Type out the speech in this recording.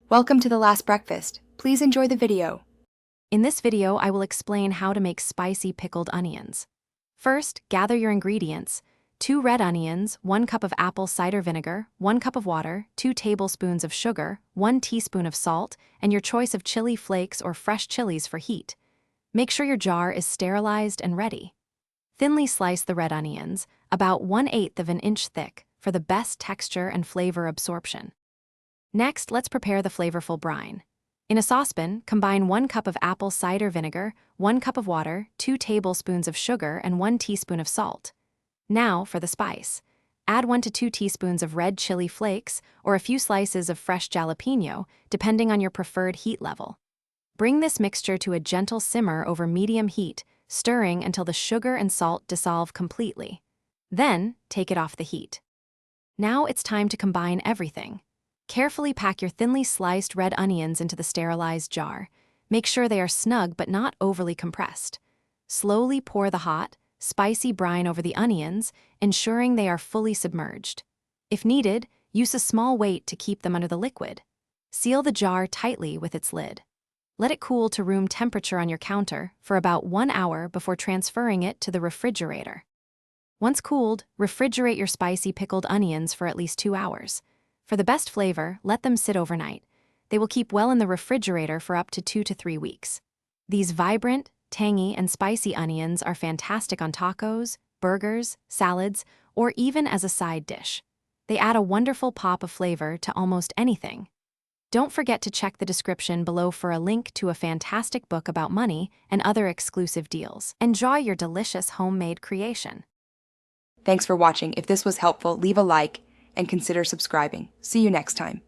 Welcome to The Last Breakfast. Please enjoy the video. In this video, I will explain how to make spicy pickled onions. First, gather your ingredients: 2 red onions, 1 cup of apple cider vinegar, 1 cup of water, 2 tablespoons of sugar, 1 teaspoon of salt, and your choice of chili flakes or fresh chilies for heat. Make sure your jar is sterilized and ready. Thinly slice the red onions, about 1/8 of an inch thick, for the best texture and flavor absorption. Next, let's prepare the flavorful brine. In a saucepan, combine 1 cup of apple cider vinegar, 1 cup of water, 2 tablespoons of sugar, and 1 teaspoon of salt. Now for the spice. Add 1 to 2 teaspoons of red chili flakes or a few slices of fresh jalapeno, depending on your preferred heat level. Bring this mixture to a gentle simmer over medium heat, stirring until the sugar and salt dissolve completely. Then, take it off the heat. Now it's time to combine everything. Carefully pack your thinly sliced red onions into the sterilized jar. Make sure they are snug but not overly compressed. Slowly pour the hot, spicy brine over the onions, ensuring they are fully submerged. If needed, use a small weight to keep them under the liquid. Seal the jar tightly with its lid. Let it cool to room temperature on your counter for about 1 hour before transferring it to the refrigerator. Once cooled, refrigerate your spicy pickled onions for at least 2 hours. For the best flavor, let them sit overnight. They will keep well in the refrigerator for up to 2 to 3 weeks. These vibrant, tangy, and spicy onions are fantastic on tacos, burgers, salads, or even as a side dish. They add a wonderful pop of flavor to almost anything. Don't forget to check the description below for a link to a fantastic book about money and other exclusive deals. Enjoy your delicious homemade creation. Thanks for watching. If this was helpful, leave a like and consider subscribing. See you next time.